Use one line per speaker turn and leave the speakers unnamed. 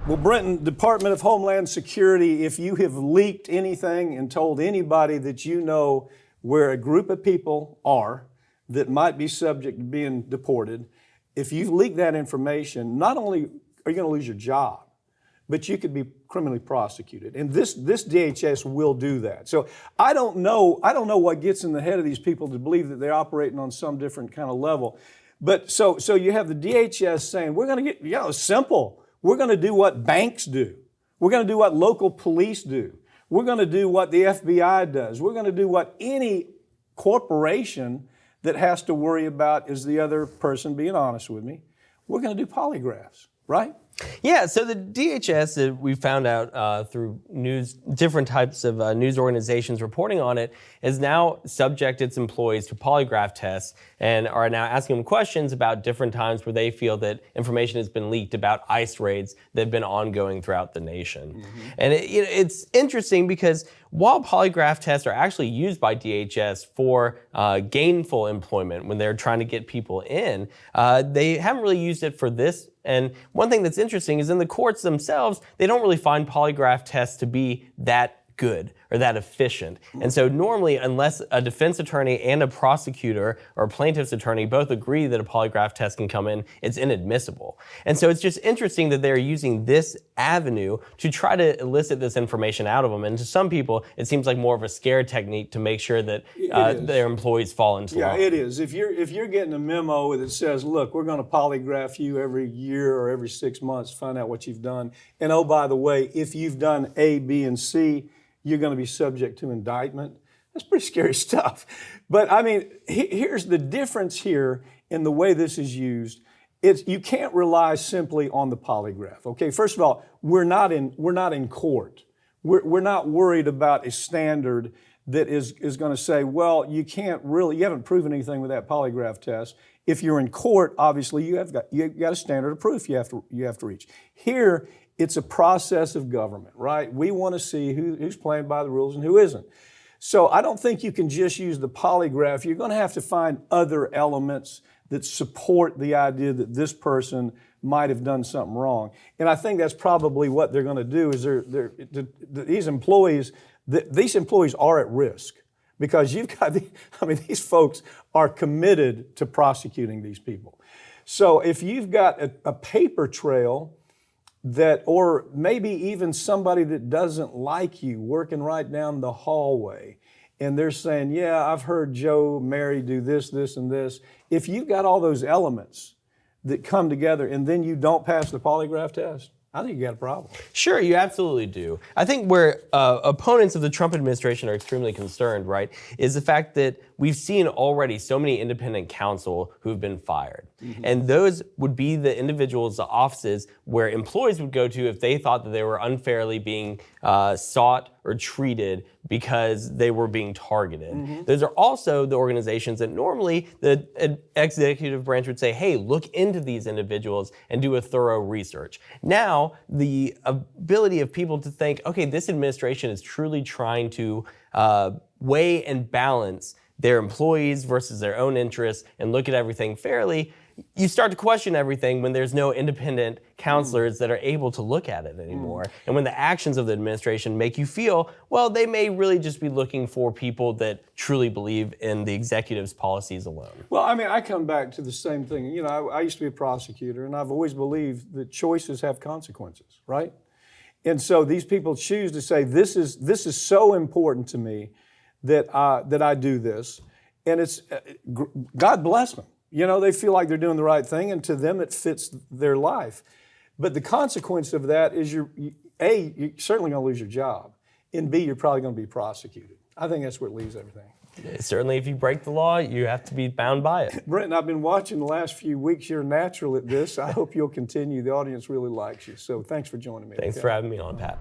Well, Brenton, Department of Homeland Security, if you have leaked anything and told anybody that you know where a group of people are that might be subject to being deported, if you've leaked that information, not only are you going to lose your job, but you could be criminally prosecuted. And this DHS will do that. So I don't know what gets in the head of these people to believe that they're operating on some different kind of level. But so you have the DHS saying, we're going to get, simple. We're going to do what banks do. We're going to do what local police do. We're going to do what the FBI does. We're going to do what any corporation that has to worry about is the other person being honest with me. We're going to do polygraphs, right?
Yeah, so the DHS, we found out through different types of news organizations reporting on it, has now subjected its employees to polygraph tests and are now asking them questions about different times where they feel that information has been leaked about ICE raids that have been ongoing throughout the nation. Mm-hmm. And it's interesting because while polygraph tests are actually used by DHS for gainful employment when they're trying to get people in, they haven't really used it for this. And one thing that's interesting is in the courts themselves, they don't really find polygraph tests to be that good or that efficient. And so normally, unless a defense attorney and a prosecutor or a plaintiff's attorney both agree that a polygraph test can come in, it's inadmissible. And so it's just interesting that they're using this avenue to try to elicit this information out of them. And to some people, it seems like more of a scare technique to make sure that their employees fall into line.
Yeah, it is. If you're getting a memo that says, look, we're going to polygraph you every year or every 6 months to find out what you've done. And oh, by the way, if you've done A, B, and C, you're going to be subject to indictment. That's pretty scary stuff. But I mean, here's the difference here in the way this is used. You can't rely simply on the polygraph. Okay, first of all, we're not in court. We're not worried about a standard that is going to say, well, you haven't proven anything with that polygraph test. If you're in court, obviously you got a standard of proof you have to reach. Here, it's a process of government, right? We want to see who's playing by the rules and who isn't. So I don't think you can just use the polygraph. You're going to have to find other elements that support the idea that this person might have done something wrong. And I think that's probably what they're going to do is these employees are at risk because these folks are committed to prosecuting these people. So if you've got a paper trail or maybe even somebody that doesn't like you working right down the hallway, and they're saying, yeah, I've heard Joe, Mary do this, this, and this. If you've got all those elements that come together and then you don't pass the polygraph test, I think you got a problem.
Sure, you absolutely do. I think where opponents of the Trump administration are extremely concerned, right, is the fact that we've seen already so many independent counsel who've been fired. Mm-hmm. And those would be the individuals, the offices where employees would go to if they thought that they were unfairly being sought or treated because they were being targeted. Mm-hmm. Those are also the organizations that normally the executive branch would say, hey, look into these individuals and do a thorough research. Now, the ability of people to think, okay, this administration is truly trying to weigh and balance their employees versus their own interests and look at everything fairly, you start to question everything when there's no independent counselors that are able to look at it anymore. And when the actions of the administration make you feel, well, they may really just be looking for people that truly believe in the executive's policies alone.
Well, I mean, I come back to the same thing. You know, I used to be a prosecutor, and I've always believed that choices have consequences, right? And so these people choose to say, this is so important to me that I do this. And it's, God bless them. You know, they feel like they're doing the right thing, and to them it fits their life. But the consequence of that is you're certainly going to lose your job, and B, you're probably going to be prosecuted. I think that's where it leaves everything.
Certainly, if you break the law, you have to be bound by it.
Brenton, I've been watching the last few weeks. You're natural at this. I hope you'll continue. The audience really likes you. So thanks for joining me.
Thanks for having me on, Pat.